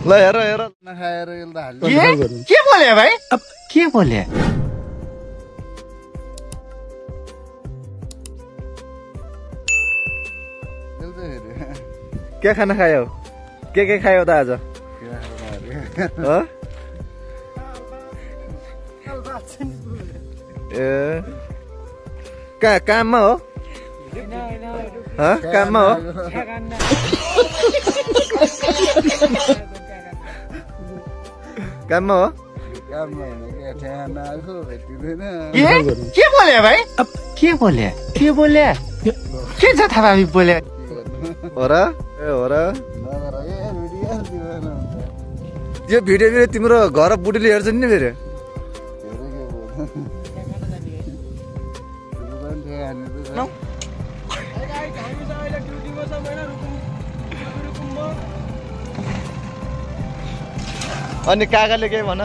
ल हेर हेर नखाएर के बोले भाइ के बोले के खाना खायो के खायो त आज ए काममा हो काममा हो काममा हो के बोले भाइ के बोले के बोले के छ थाहा बोले हो र यो भिडियो तिम्रो घर बुढीले हेर्छ नि फेरि अनि काकाले के भन